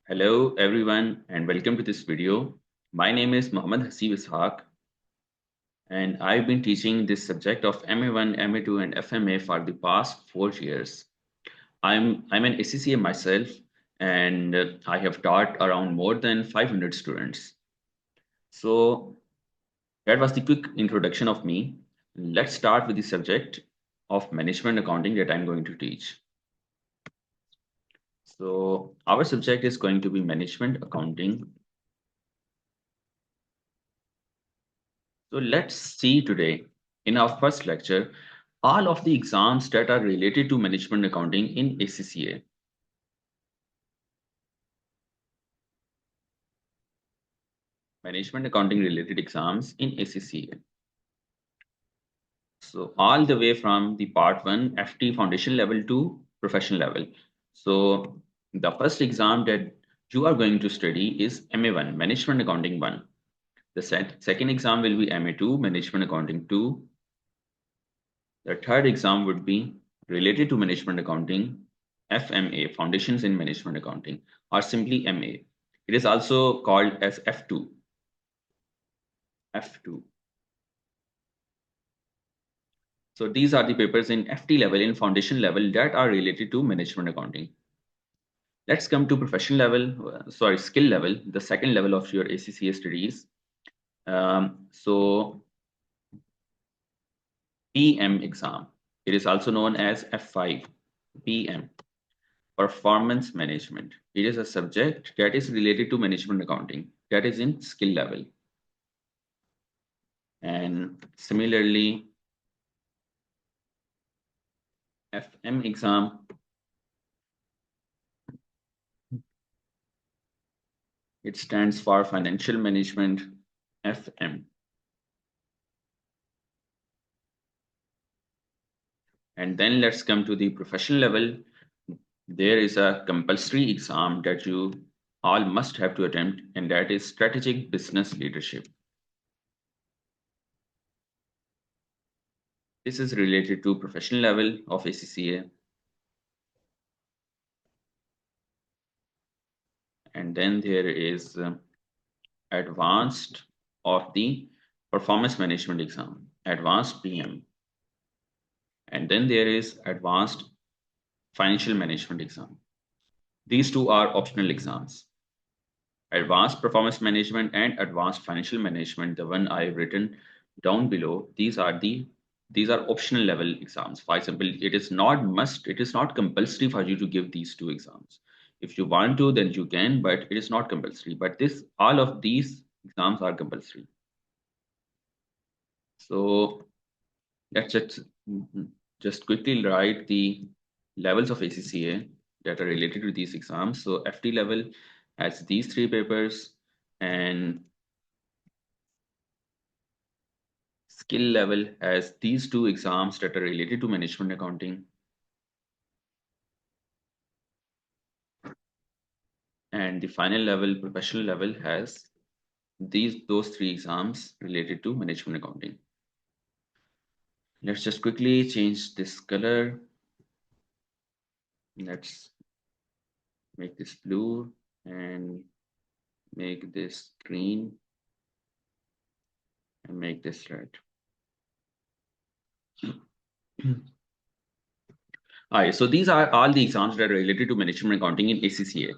Hello everyone and welcome to this video. My name is Mohammad Hasib Ishaq and I've been teaching this subject of MA1, MA2 and FMA for the past 4 years. I'm an ACCA myself and I have taught around more than 500 students. So that was the quick introduction of me. Let's start with the subject of management accounting that I'm going to teach. So our subject is going to be management accounting. So let's see today in our first lecture all of the exams that are related to management accounting in ACCA. Management accounting related exams in ACCA. So all the way from the part 1 FT foundation level to professional level. So the first exam that you are going to study is MA1 Management Accounting 1. The second exam will be MA2 Management Accounting 2. The third exam would be related to management accounting, FMA, Foundations in Management Accounting, or simply MA. It is also called as F2. F2. So these are the papers in FT level, in foundation level that are related to management accounting. Let's come to professional level, skill level, the second level of your ACCA studies. So PM exam. It is also known as F5, PM. Performance management. It is a subject that is related to management accounting, that is in skill level. And similarly, FM exam, it stands for financial management, FM. And then let's come to the professional level. There is a compulsory exam that you all must have to attempt, and that is strategic business leadership. This is related to professional level of ACCA. And then there is advanced of the performance management exam, advanced PM. And then there is advanced financial management exam. These two are optional exams. Advanced performance management and advanced financial management, the one I've written down below, these are optional level exams. For example, it is not compulsory for you to give these two exams. If you want to, then you can, but it is not compulsory. But all of these exams are compulsory. So let's just quickly write the levels of ACCA that are related to these exams. So FT level has these three papers, and skill level has these two exams that are related to management accounting. And the final level, professional level, has those three exams related to management accounting. Let's just quickly change this color. Let's make this blue and make this green and make this red. All right, so these are all the exams that are related to management accounting in ACCA.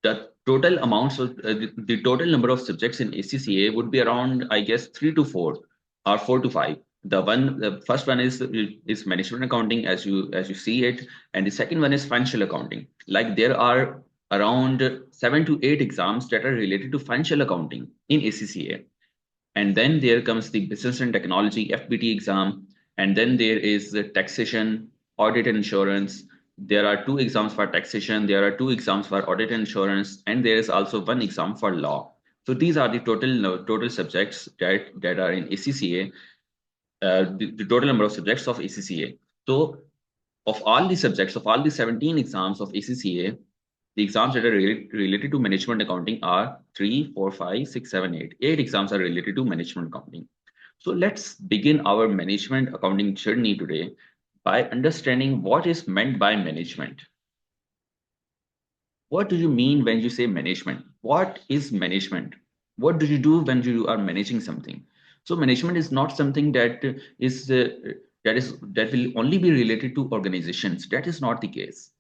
The total amounts of the total number of subjects in ACCA would be around, I guess, 3 to 4 or 4 to 5. The first one is management accounting as you see it, and the second one is financial accounting. Like there are around 7 to 8 exams that are related to financial accounting in ACCA. And then there comes the business and technology FBT exam, and then there is the taxation, audit and insurance. There are two exams for taxation, there are two exams for audit and insurance, and there is also one exam for law. So these are the total subjects that are in ACCA, the total number of subjects of ACCA. So of all the subjects, of all the 17 exams of ACCA, the exams that are related to management accounting are 3, 4, 5, 6, 7, 8. 8 exams are related to management accounting. So let's begin our management accounting journey today by understanding what is meant by management. What do you mean when you say management? What is management? What do you do when you are managing something? So management is not something is that will only be related to organizations. That is not the case.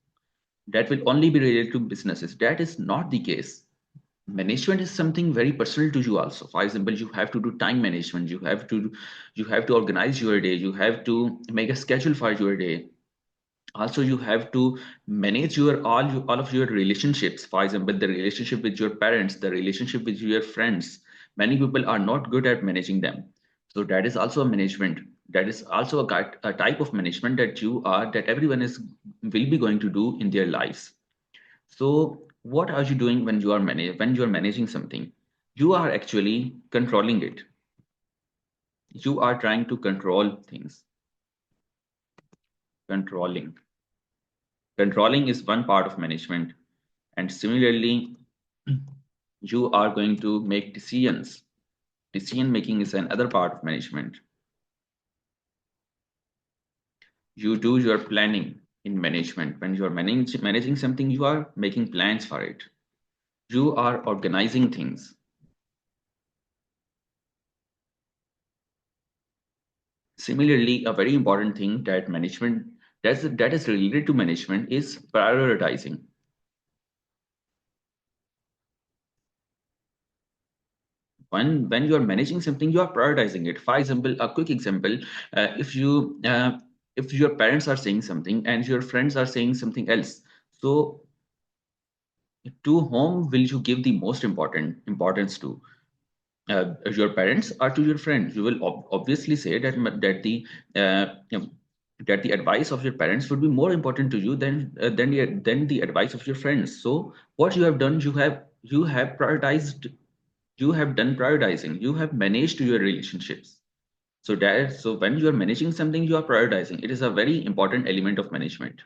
That will only be related to businesses. That is not the case. Management is something very personal to you also. For example, you have to do time management. You have to organize your day. You have to make a schedule for your day. Also, you have to manage all of your relationships. For example, the relationship with your parents, the relationship with your friends. Many people are not good at managing them. So that is also a management. That is also a type of management that everyone is will be going to do in their lives. So what are you doing when you are managing something? You are actually controlling it. You are trying to control things. Controlling. Controlling is one part of management. And similarly, you are going to make decisions. Decision making is another part of management. You do your planning in management. When you are managing something, you are making plans for it. You are organizing things. Similarly, a very important thing that is related to management is prioritizing. When you are managing something, you are prioritizing it. For example, a quick example: if your parents are saying something and your friends are saying something else, so to whom will you give the most importance to? Your parents or to your friends? You will obviously say that the advice of your parents would be more important to you than the advice of your friends. So what you have done, you have prioritized, you have done prioritizing, you have managed your relationships. So when you are managing something, you are prioritizing. It is a very important element of management.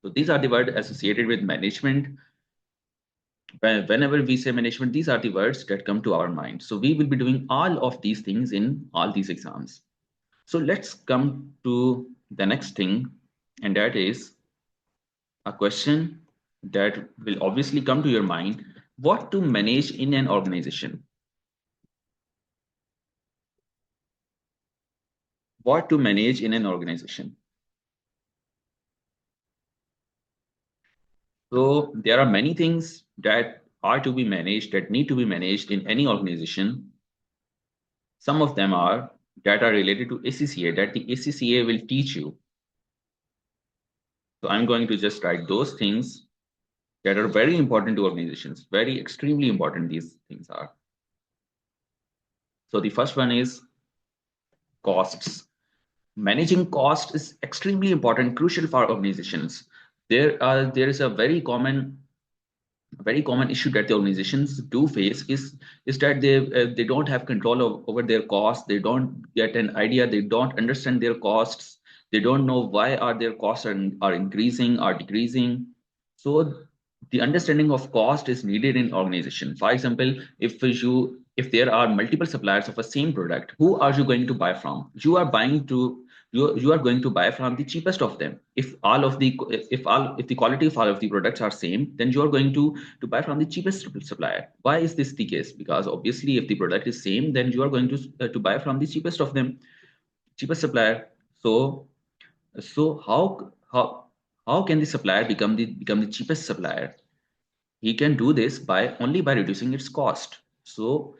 So these are the words associated with management. Whenever we say management, these are the words that come to our mind. So we will be doing all of these things in all these exams. So let's come to the next thing, and that is a question that will obviously come to your mind: what to manage in an organization? What to manage in an organization? So there are many things that are to be managed, that need to be managed in any organization. Some of them are that are related to ACCA, that the ACCA will teach you. So I'm going to just write those things that are very important to organizations, very extremely important these things are. So the first one is costs. Managing cost is extremely important, crucial for organizations. There is a very common issue that the organizations do face is that they don't have control over their costs. They don't get an idea. They don't understand their costs. They don't know why are their costs are increasing or decreasing. So the understanding of cost is needed in organization. For example, if there are multiple suppliers of a same product, who are you going to buy from? You are going to buy from the cheapest of them. If the quality of all of the products are same, then you are going to buy from the cheapest supplier. Why is this the case? Because obviously if the product is same, then you are going to buy from the cheapest of them, cheapest supplier. So how can the supplier become the cheapest supplier? He can do this by only by reducing its cost. So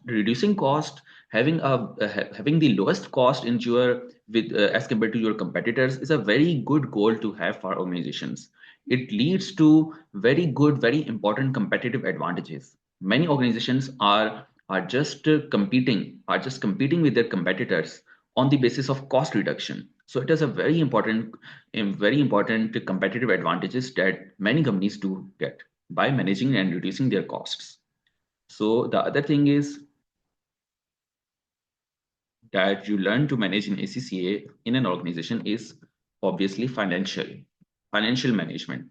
reducing cost, having the lowest cost in your with as compared to your competitors is a very good goal to have for organizations. It leads to very good, very important competitive advantages. Many organizations are just competing with their competitors on the basis of cost reduction. So it is a very important competitive advantages that many companies do get by managing and reducing their costs. So the other thing is that you learn to manage in ACCA in an organization is obviously financial management.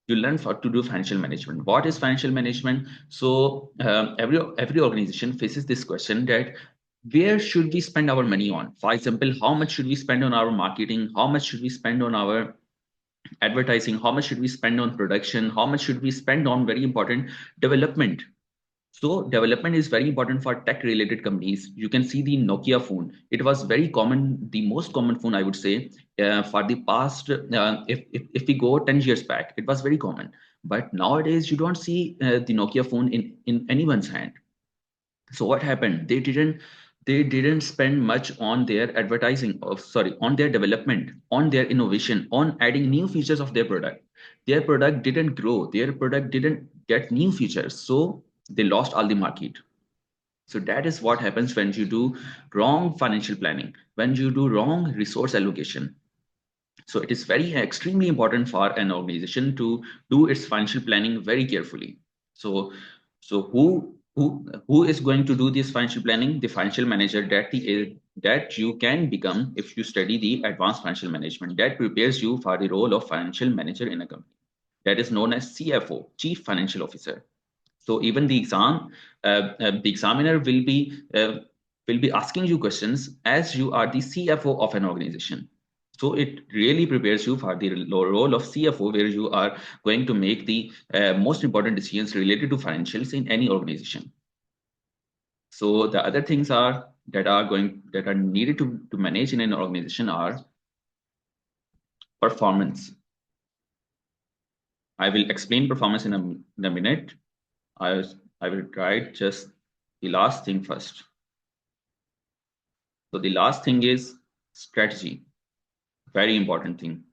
You learn to do financial management. What is financial management? So every organization faces this question that where should we spend our money on? For example, how much should we spend on our marketing? How much should we spend on our advertising, how much should we spend on production, how much should we spend on very important development. So development is very important for tech related companies. You can see the Nokia phone. It was very common, the most common phone, I would say, for the past, if we go 10 years back, it was very common. But nowadays, you don't see the Nokia phone in anyone's hand. So what happened? They didn't spend much on their advertising, or sorry, on their development, on their innovation, on adding new features of their product. Their product didn't grow. Their product didn't get new features. So they lost all the market. So that is what happens when you do wrong financial planning, when you do wrong resource allocation. So it is very extremely important for an organization to do its financial planning very carefully. So, so who is going to do this financial planning? The financial manager that you can become if you study the advanced financial management that prepares you for the role of financial manager in a company. That is known as CFO, Chief Financial Officer. So even the examiner will be asking you questions as you are the CFO of an organization. So it really prepares you for the role of CFO, where you are going to make the most important decisions related to financials in any organization. So the other things that are needed to manage in an organization are performance. I will explain performance in a minute. I I will try just the last thing first. So the last thing is strategy. Very important thing.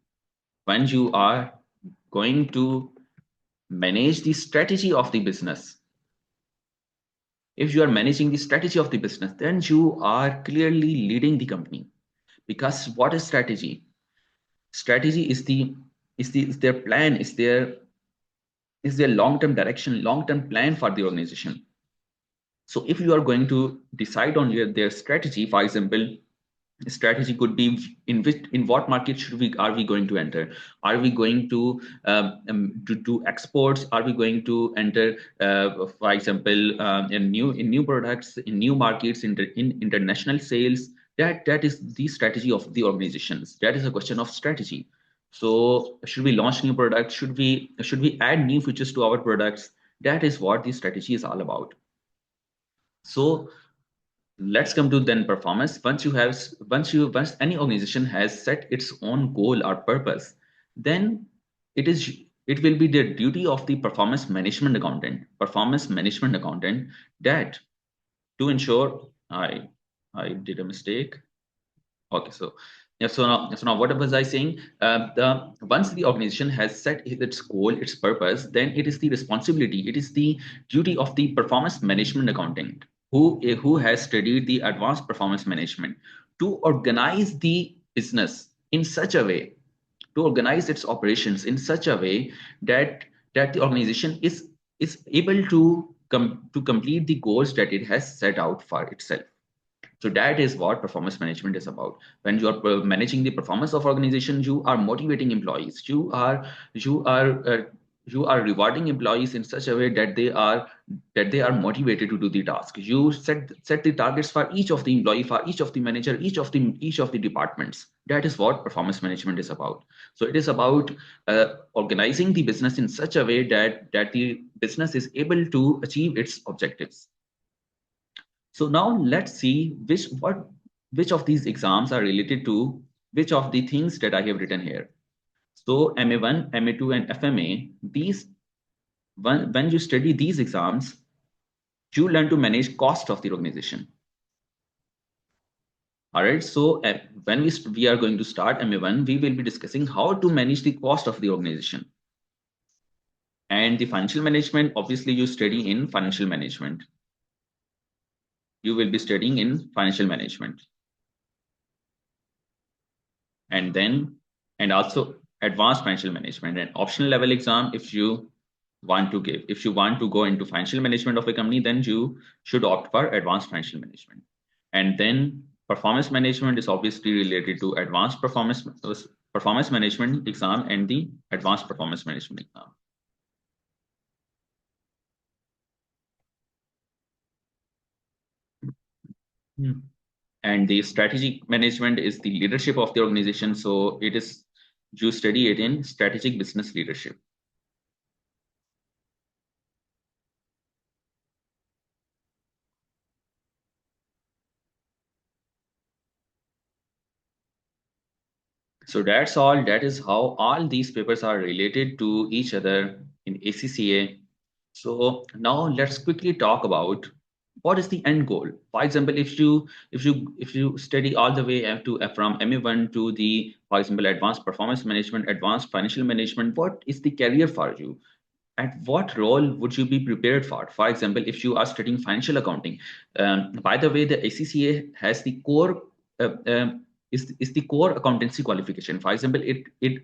When you are going to manage the strategy of the business, if you are managing the strategy of the business, then you are clearly leading the company. Because what is strategy? Strategy is their plan, is their long-term direction, long-term plan for the organization. So if you are going to decide on their strategy, for example, strategy could be in what market are we going to enter? Are we going to do exports? Are we going to enter, for example, in new products, in new markets, in international sales? That is the strategy of the organizations. That is a question of strategy. So should we launch new products? Should we add new features to our products? That is what the strategy is all about. So let's come to then performance. Once any organization has set its own goal or purpose, then it will be the duty of the performance management accountant that to ensure I did a mistake. Okay, so yeah, so now what was I saying? The Once the organization has set its goal, its purpose, then it is the responsibility, it is the duty of the performance management accountant who has studied the advanced performance management to organize the business in such a way, to organize its operations in such a way that the organization is able to complete the goals that it has set out for itself. So that is what performance management is about. When you are managing the performance of organization, you are motivating employees. You are rewarding employees in such a way that they are motivated to do the task. You set the targets for each of the employee, for each of the manager, each of the departments. That is what performance management is about. So it is about organizing the business in such a way that the business is able to achieve its objectives. So now let's see which of these exams are related to which of the things that I have written here. So MA1, MA2, and FMA, when you study these exams, you learn to manage cost of the organization. All right. So when we are going to start MA1, we will be discussing how to manage the cost of the organization. And the financial management, obviously, you study in financial management. You will be studying in financial management. And also advanced financial management, an optional level exam if you want to give. If you want to go into financial management of a company, then you should opt for advanced financial management. And then performance management is obviously related to advanced performance management exam and the advanced performance management exam. And the strategic management is the leadership of the organization. So it is you study it in strategic business leadership. So that's all. That is how all these papers are related to each other in ACCA. So now let's quickly talk about what is the end goal. For example, if you study all the way up to from MA1 to the, for example, advanced performance management, advanced financial management, what is the career for you? At what role would you be prepared for? For example, if you are studying financial accounting, by the way, the ACCA has the core is the core accountancy qualification. For example, it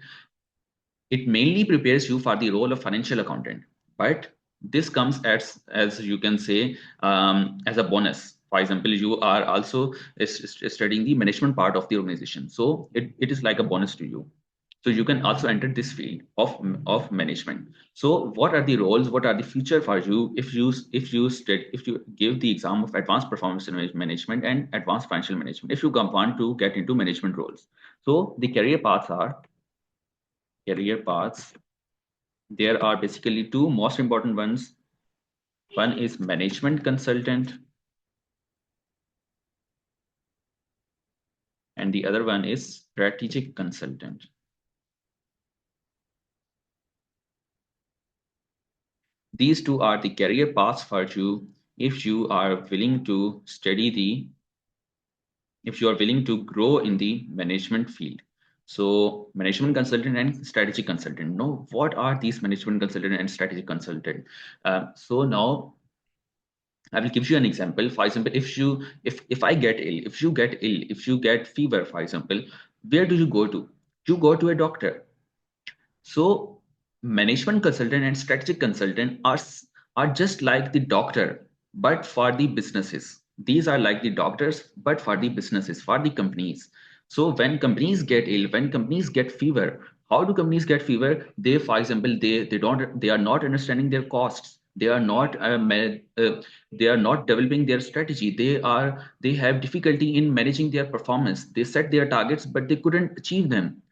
mainly prepares you for the role of financial accountant, but this comes as you can say as a bonus. For example, you are also studying the management part of the organization, so it is like a bonus to you. So you can also enter this field of management. So what are the roles, what are the future for you if you give the exam of advanced performance management and advanced financial management, if you want to get into management roles? So the career paths, there are basically two most important ones. One is management consultant, and the other one is strategic consultant. These two are the career paths for you if you are willing to study if you are willing to grow in the management field. So management consultant and strategic consultant. Now, what are these management consultant and strategic consultant? So now I will give you an example. For example, if I get ill, if you get fever, for example, where do you go to? You go to a doctor. So management consultant and strategic consultant are just like the doctor, but for the businesses. These are like the doctors, but for the businesses, for the companies. So when companies get ill, when companies get fever, how do companies get fever? They, for example, they are not understanding their costs. They are not developing their strategy. They have difficulty in managing their performance. They set their targets, but they couldn't achieve them.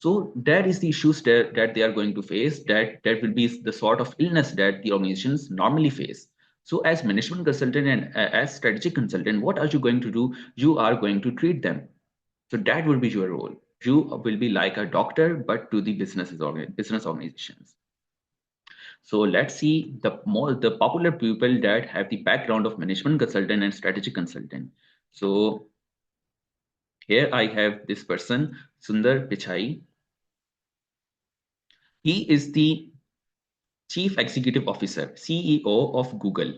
So that is the issues that they are going to face, that will be the sort of illness that the organizations normally face. So as management consultant and as strategic consultant, what are you going to do? You are going to treat them. So that will be your role. You will be like a doctor, but to the business organizations. So let's see the popular people that have the background of management consultant and strategic consultant. So here I have this person, Sundar Pichai. He is the Chief Executive Officer, CEO of Google.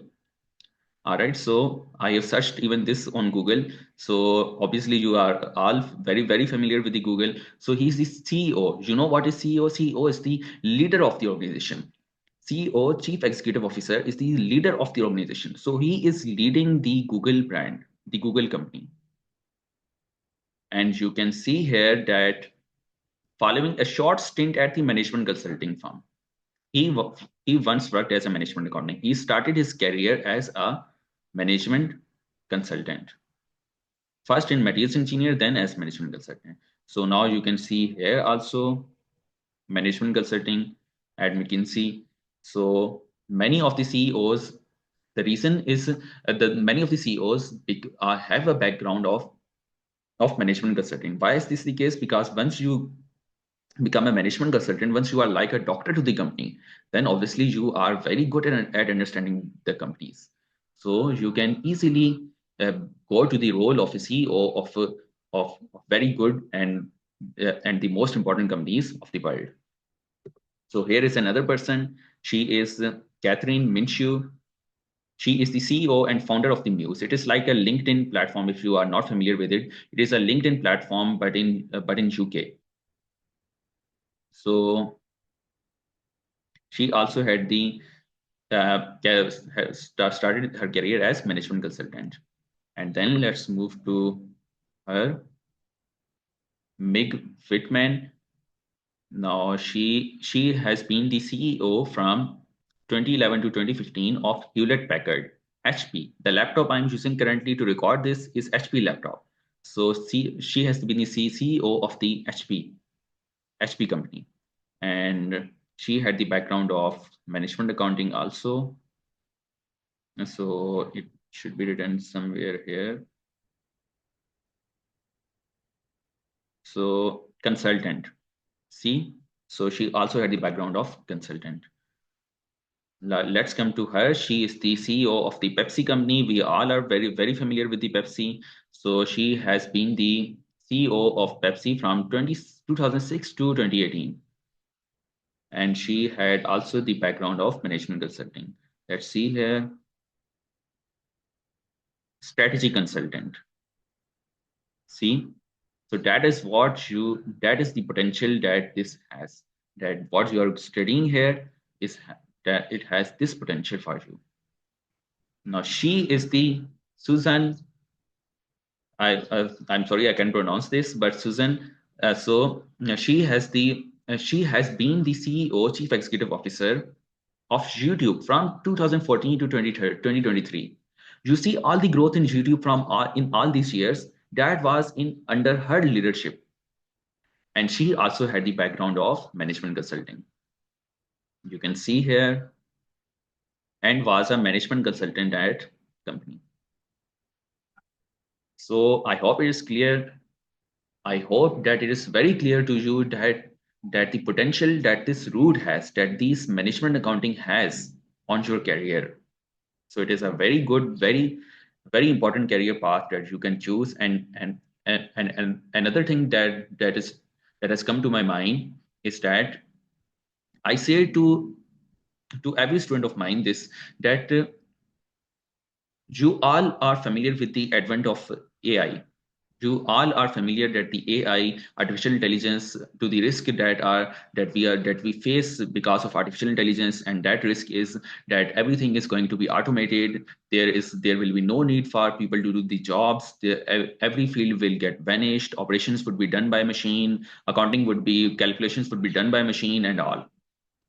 All right, so I have searched even this on Google. So obviously you are all very, very familiar with the Google. So he's the CEO. You know what is CEO? CEO is the leader of the organization. CEO, Chief Executive Officer, is the leader of the organization. So he is leading the Google brand, the Google company. And you can see here that following a short stint at the management consulting firm, He, he once worked as a management accountant. He started his career as a management consultant. First in materials engineer, then as management consultant. So now you can see here also management consulting at McKinsey. So many of the CEOs, the reason is that many of the CEOs have a background of management consulting. Why is this the case? Because once you become a management consultant, once you are like a doctor to the company, then obviously you are very good at understanding the companies. So you can easily go to the role of a CEO of very good and the most important companies of the world. So here is another person. She is Catherine Minshew. She is the CEO and founder of the Muse. It is like a LinkedIn platform. If you are not familiar with it, it is a LinkedIn platform, but in UK. So she also had the started her career as management consultant. And then let's move to her, Meg Whitman. Now she has been the CEO from 2011 to 2015 of Hewlett Packard, HP. The laptop I'm using currently to record this is HP laptop. So she has been the CEO of the HP. HP company, and she had the background of management accounting also. So it should be written somewhere here. So consultant, see, so she also had the background of consultant. Let's come to her. She is the CEO of the Pepsi company. We all are very, very familiar with the Pepsi. So she has been the CEO of Pepsi from 2006 to 2018. And she had also the background of management consulting. Let's see here. Strategy consultant. See, so that is that is the potential that this has, that what you are studying here is that it has this potential for you. Now she is the Susan. I'm sorry, I can't pronounce this, but Susan. She has been the CEO, Chief Executive Officer of YouTube from 2014 to 2023. You see all the growth in YouTube from in all these years that was in under her leadership, and she also had the background of management consulting. You can see here, and was a management consultant at company. So I hope it is clear. I hope that it is very clear to you that the potential that this route has, that this management accounting has on your career. So it is a very good, very important career path that you can choose. And another thing that has come to my mind is that I say to every student of mine this, that you all are familiar with the advent of AI. You all are familiar that the AI, artificial intelligence, to the risk that we face because of artificial intelligence, and that risk is that everything is going to be automated. There will be no need for people to do the jobs. Every field will get vanished. Operations would be done by machine. Accounting would be calculations would be done by machine and all.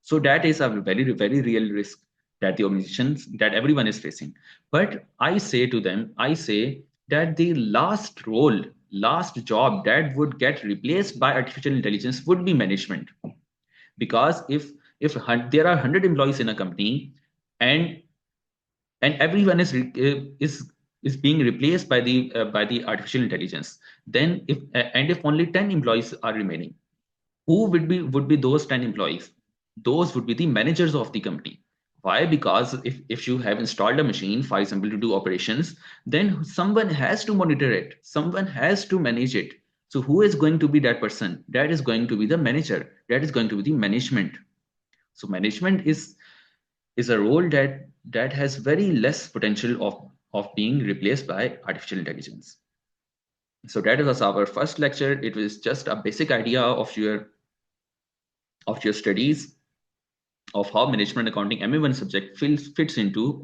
So that is a very, very real risk that the organizations, that everyone is facing. But I say to them, I say that the last role, last job that would get replaced by artificial intelligence would be management. Because if there are 100 employees in a company, and everyone is being replaced by the artificial intelligence, then if only 10 employees are remaining, who would be those 10 employees? Those would be the managers of the company. Why? Because if you have installed a machine, for example, to do operations, then someone has to monitor it, someone has to manage it. So who is going to be that person? That is going to be the manager, that is going to be the management. So management is a role that has very less potential of being replaced by artificial intelligence. So that was our first lecture. It was just a basic idea of your studies, of how management accounting MA1 subject fits into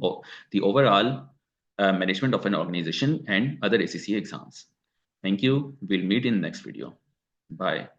the overall management of an organization and other ACCA exams. Thank you. We'll meet in the next video. Bye.